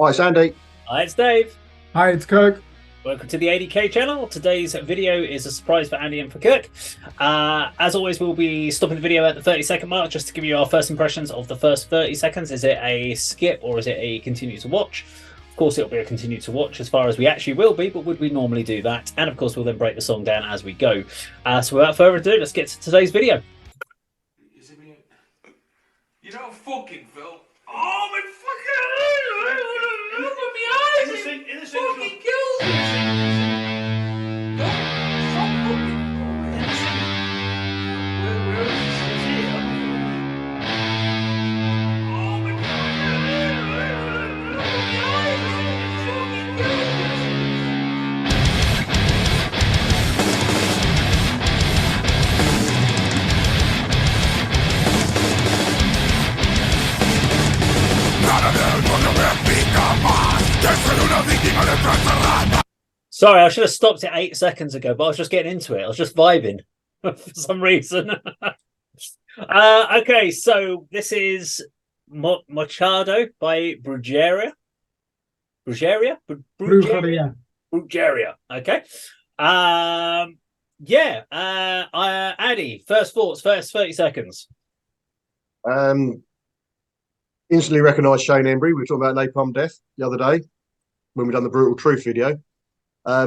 Hi, it's Andy. Hi, it's Dave. Hi, it's Kirk. Welcome to the A.D.K channel. Today's video is a surprise for Andy and for Kirk. As always, we'll be stopping the video at the 30-second mark just to give you our first impressions of the first 30 seconds. Is it a skip or is it a continue to watch? Of course, it'll be a continue to watch as far as we actually will be, but would we normally do that? And of course, we'll then break the song down as we go. So without further ado, let's get to today's video. You don't fucking Phil. Oh my fucking! Look at my eyes! It fucking kills me! Stop fucking! Where is this here? Oh my fucking! Look at my eyes! It fucking kills me! Sorry, I should have stopped it 8 seconds ago, but I was just getting into it. I was just vibing for some reason. Okay, so this is Mochado by Brujeria. Brujeria. Brujeria. Okay. Addy, first thoughts, first 30 seconds. Instantly recognised Shane Embry. We were talking about Napalm Death the other day when we done the Brutal Truth video. I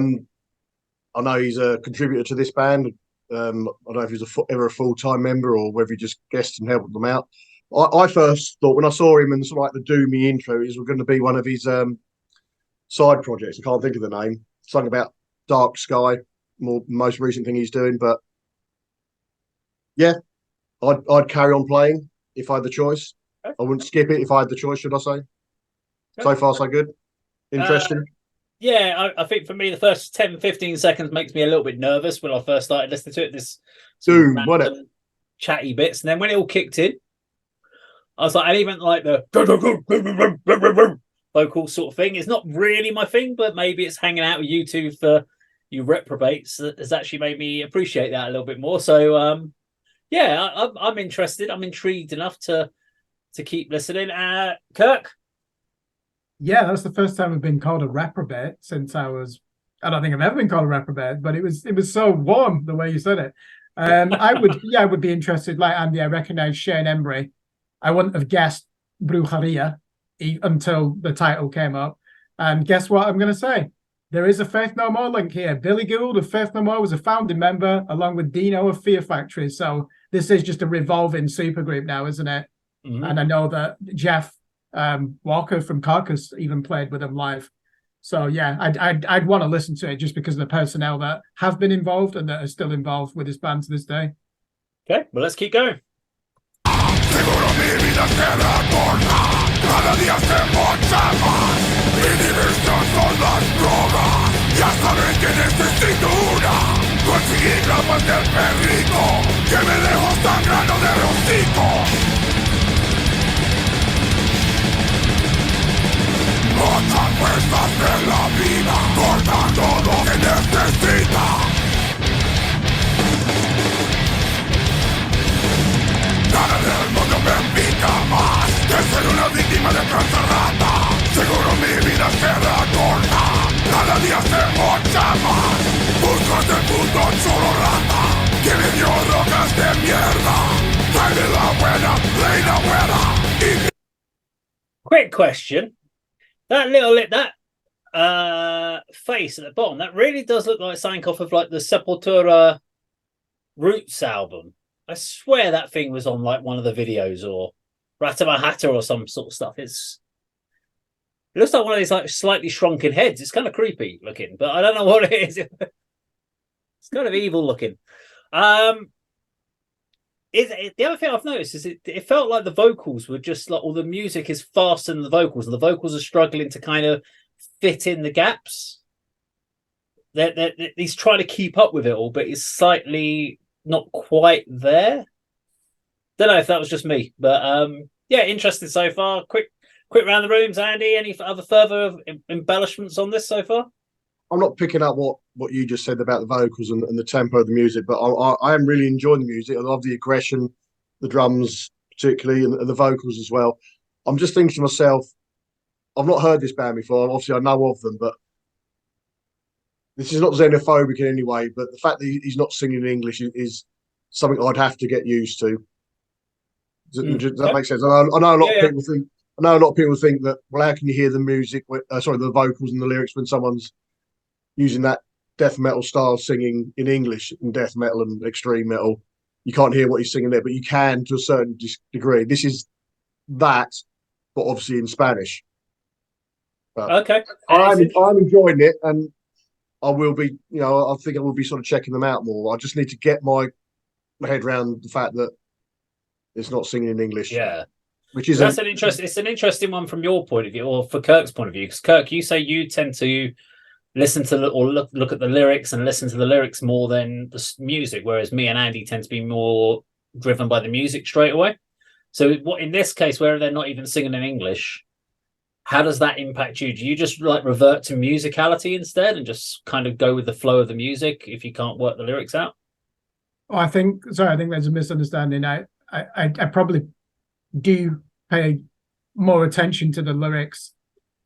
know he's a contributor to this band. I don't know if he's ever a full-time member or whether he just guests and helped them out. I first thought when I saw him and sort of like the Doomy intro, it was going to be one of his side projects. I can't think of the name. Something about Dark Sky, most recent thing he's doing. But yeah, I'd carry on playing if I had the choice. I wouldn't skip it if I had the choice, should I say? So far, so good. Interesting. I think for me, the first 10-15 seconds makes me a little bit nervous when I first started listening to it. This Doom, wasn't it? Chatty bits. And then when it all kicked in, I was like, and even like the vocal sort of thing. It's not really my thing, but maybe it's hanging out with you two for you reprobates has actually made me appreciate that a little bit more. So, I'm interested. I'm intrigued enough to keep listening. Kirk? Yeah, that's the first time I've been called a reprobate since I don't think I've ever been called a reprobate, but it was so warm the way you said it. I would be interested, like Andy. I recognise Shane Embry. I wouldn't have guessed Brujeria until the title came up. And guess what I'm going to say? There is a Faith No More link here. Billy Gould of Faith No More was a founding member, along with Dino of Fear Factory. So this is just a revolving supergroup now, isn't it? Mm-hmm. And I know that Jeff Walker from Carcass even played with them live. So yeah, I'd want to listen to it just because of the personnel that have been involved and that are still involved with this band to this day. Okay, well, let's keep going. Otras fuerzas de la vida, cortando lo que necesita. Nada del mundo me pica más que ser una víctima de tanta rata. Seguro mi vida será corta, cada día se mocha más. Busco este puto solo rata, que me dio rocas de mierda. Trae la buena, reina buena. Quick question. That face at the bottom, that really does look like something off of like the Sepultura Roots album. I swear that thing was on like one of the videos or Ratamahata or some sort of stuff. It looks like one of these like slightly shrunken heads. It's kind of creepy looking, but I don't know what it is. It's kind of evil looking. The other thing I've noticed is it felt like the vocals were just like all the music is faster than the vocals, and the vocals are struggling to kind of fit in the gaps. He's trying to keep up with it all, but it's slightly not quite there. Don't know if that was just me, but interesting so far. Quick round the rooms, Andy. Any other further embellishments on this so far? I'm not picking up what you just said about the vocals and the tempo of the music, but I am really enjoying the music. I love the aggression, the drums particularly, and the vocals as well. I'm just thinking to myself, I've not heard this band before. Obviously, I know of them, but this is not xenophobic in any way. But the fact that he's not singing in English is something I'd have to get used to. Does that make sense? I know a lot of people think. I know a lot of people think that. Well, how can you hear the music? The vocals and the lyrics when someone's using that death metal style singing in English and death metal and extreme metal? You can't hear what he's singing there, but you can to a certain degree. This is that, but obviously in Spanish. But okay, I'm enjoying it, and I will be. I think I will be sort of checking them out more. I just need to get my head around the fact that it's not singing in English. Yeah, which is It's an interesting one from your point of view, or for Kirk's point of view. Because Kirk, you say you tend to listen to or look at the lyrics and listen to the lyrics more than the music, whereas me and Andy tend to be more driven by the music straight away. So, what in this case, where they're not even singing in English, how does that impact you? Do you just like revert to musicality instead and just kind of go with the flow of the music if you can't work the lyrics out? Oh, I think there's a misunderstanding. I probably do pay more attention to the lyrics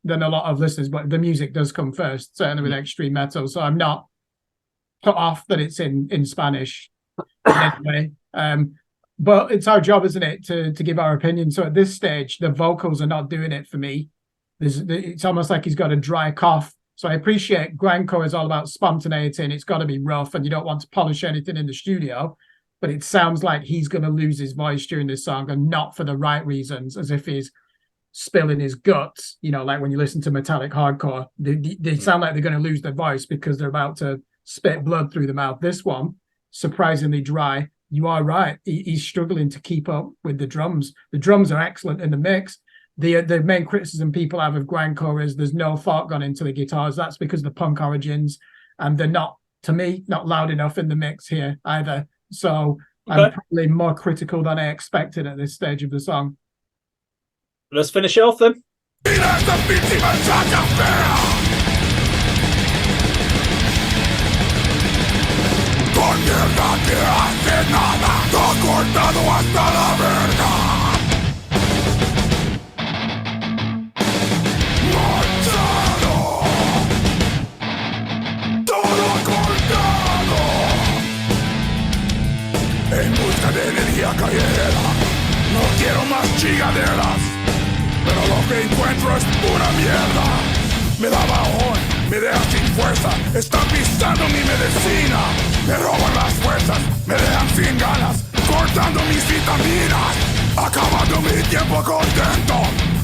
than a lot of listeners, but the music does come first, certainly with extreme metal. So I'm not put off that it's in Spanish anyway. But it's our job, isn't it, to give our opinion. So at this stage, the vocals are not doing it for me. It's almost like he's got a dry cough. So I appreciate grindcore is all about spontaneity and it's got to be rough and you don't want to polish anything in the studio. But it sounds like he's going to lose his voice during this song, and not for the right reasons, as if he's spilling his guts. Like when you listen to metallic hardcore, they sound like they're going to lose their voice because they're about to spit blood through the mouth. This one, surprisingly dry. You are right. He's struggling to keep up with the drums. The drums are excellent in the mix. The main criticism people have of grindcore is there's no thought gone into the guitars. That's because of the punk origins, and they're not, to me, not loud enough in the mix here either. So okay. I'm probably more critical than I expected at this stage of the song. Let's finish it off then. Con mierda que hace nada, todo cortado hasta la verga. Mochado, todo cortado. En busca de energía callejera, no quiero más chingaderas, pero lo que encuentro es pura mierda. Me da bajón, me deja sin fuerza, están pisando mi medicina. Me roban las fuerzas, me dejan sin ganas, cortando mis vitaminas. Acabando mi tiempo contento,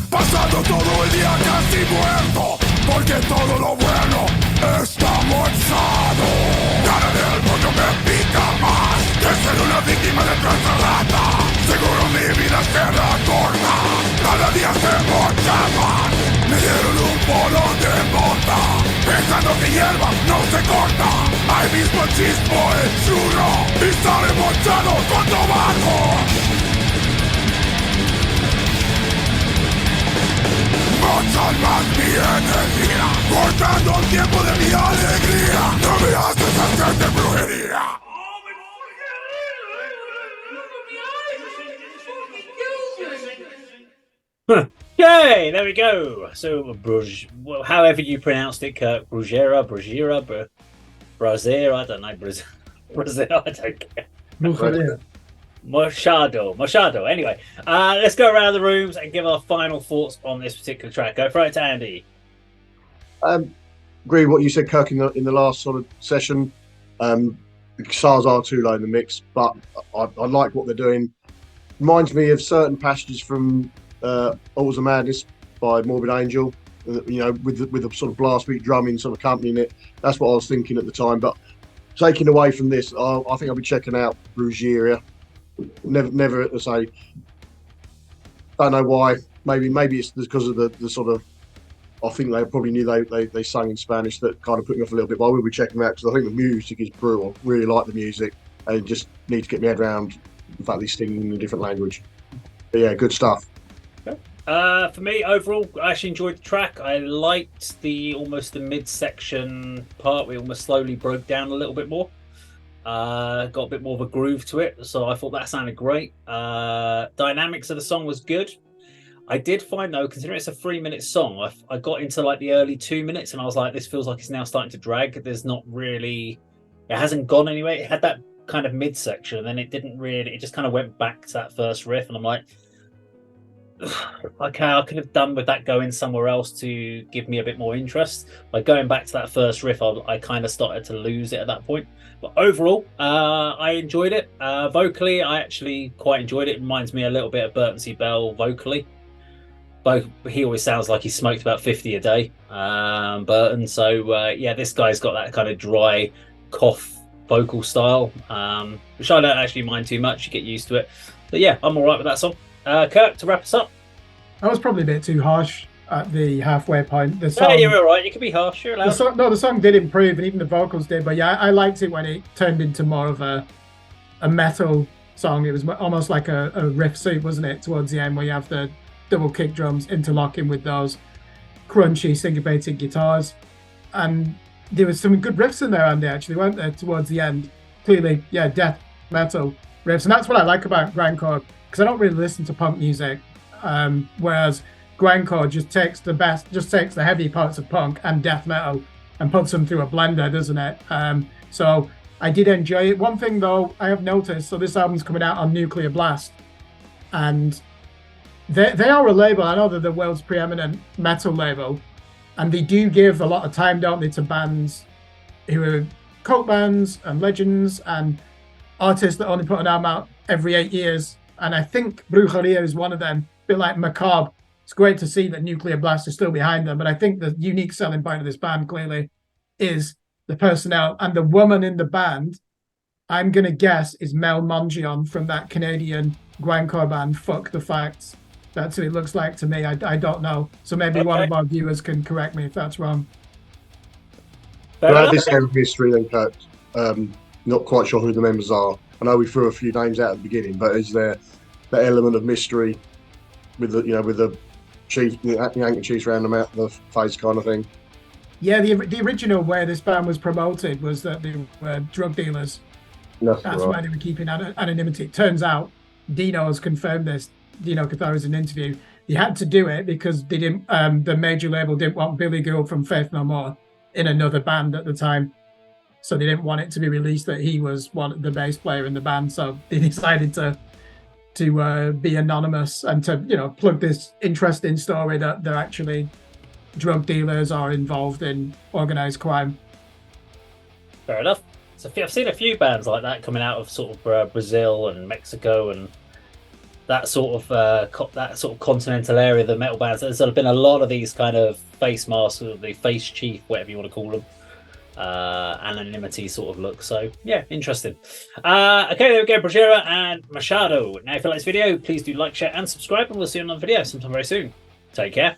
pasando todo el día casi muerto, porque todo lo bueno está mochado. Nada del mundo me pica más que ser una víctima de tanta rata. Seguro mi vida será corta, cada día se mocha más. Me dieron un polo de mota, pensando que hierba no se corta. Ahí mismo chispo el churro y sale mochado con tobaco. Mochan más mi energía, cortando el tiempo de mi alegría. No me haces hacerte brujería. Yay, there we go. So, however you pronounced it, Kirk, Brujeria, Brazier, I don't know, Brazil, I don't care. Mochado. Anyway, let's go around the rooms and give our final thoughts on this particular track. Go for it, Andy. Agree with what you said, Kirk, in the last sort of session. The guitars are too low in the mix, but I like what they're doing. Reminds me of certain passages from Altars of Madness by Morbid Angel, with the sort of blast beat drumming sort of accompanying it. That's what I was thinking at the time. But taking away from this, I think I'll be checking out Brujeria. Never to say. Don't know why. Maybe it's because of the sort of. I think they probably knew they sang in Spanish, that kind of put me off a little bit. But I will be checking them out because I think the music is brutal. Really like the music, and just need to get my head around the fact he's singing in a different language. But yeah, good stuff. For me, overall, I actually enjoyed the track. I liked almost the mid-section part. We almost slowly broke down a little bit more. Got a bit more of a groove to it, so I thought that sounded great. Dynamics of the song was good. I did find though, considering it's a 3-minute song, I got into like the early 2 minutes, and I was like, this feels like it's now starting to drag. There's not really, it hasn't gone anywhere. It had that kind of midsection, and then it didn't really. It just kind of went back to that first riff, and I'm like, okay, I could have done with that going somewhere else to give me a bit more interest. Like going back to that first riff, I kind of started to lose it at that point. But overall, I enjoyed it. Vocally, I actually quite enjoyed it. It reminds me a little bit of Burtonsy Bell vocally. But he always sounds like he smoked about 50 a day, Burton. So yeah, this guy's got that kind of dry cough vocal style, which I don't actually mind too much. You get used to it. But yeah, I'm all right with that song. Kirk, to wrap us up. I was probably a bit too harsh at the halfway point. The song, Yeah, you're all right. You can be harsh. You're allowed. The song did improve, and even the vocals did. But yeah, I liked it when it turned into more of a metal song. It was almost like a riff suit, wasn't it? Towards the end, where you have the double kick drums interlocking with those crunchy syncopated guitars, and there was some good riffs in there, Andy. Actually, weren't there towards the end? Clearly, yeah, death metal riffs, and that's what I like about grindcore, because I don't really listen to punk music. Whereas grindcore just takes the heavy parts of punk and death metal and puts them through a blender, doesn't it? So I did enjoy it. One thing though, I have noticed, so this album's coming out on Nuclear Blast, and they are a label. I know they're the world's preeminent metal label, and they do give a lot of time, don't they, to bands who are cult bands and legends and artists that only put an album out every 8 years. And I think Brujeria is one of them. A bit like Macabre. It's great to see that Nuclear Blast is still behind them, but I think the unique selling point of this band clearly is the personnel, and the woman in the band, I'm going to guess, is Mel Mongeon from that Canadian grindcore band Fuck the Facts. That's what it looks like to me. I don't know. So maybe one of our viewers can correct me if that's wrong. About this end of history, then, Kirk, not quite sure who the members are. I know we threw a few names out at the beginning, but is there that element of mystery with the chief, the handkerchiefs around the face kind of thing? Yeah, the original way this band was promoted was that they were drug dealers. That's right. Why they were keeping anonymity. It turns out Dino has confirmed this. Dino Catharis in an interview. They had to do it because they didn't. The major label didn't want Billy Gould from Faith No More in another band at the time, so they didn't want it to be released that he was the bass player in the band. So they decided to be anonymous and to plug this interesting story that they're actually drug dealers are involved in organized crime. Fair enough. So I've seen a few bands like that coming out of sort of Brazil and Mexico and that sort of continental area. The metal bands. There's been a lot of these kind of face masks, or the face chief, whatever you want to call them. Anonymity sort of look. So yeah, interesting. Okay, there we go. Brujeria and Mochado. Now, if you like this video, please do like, share, and subscribe, and we'll see you on another video sometime very soon. Take care.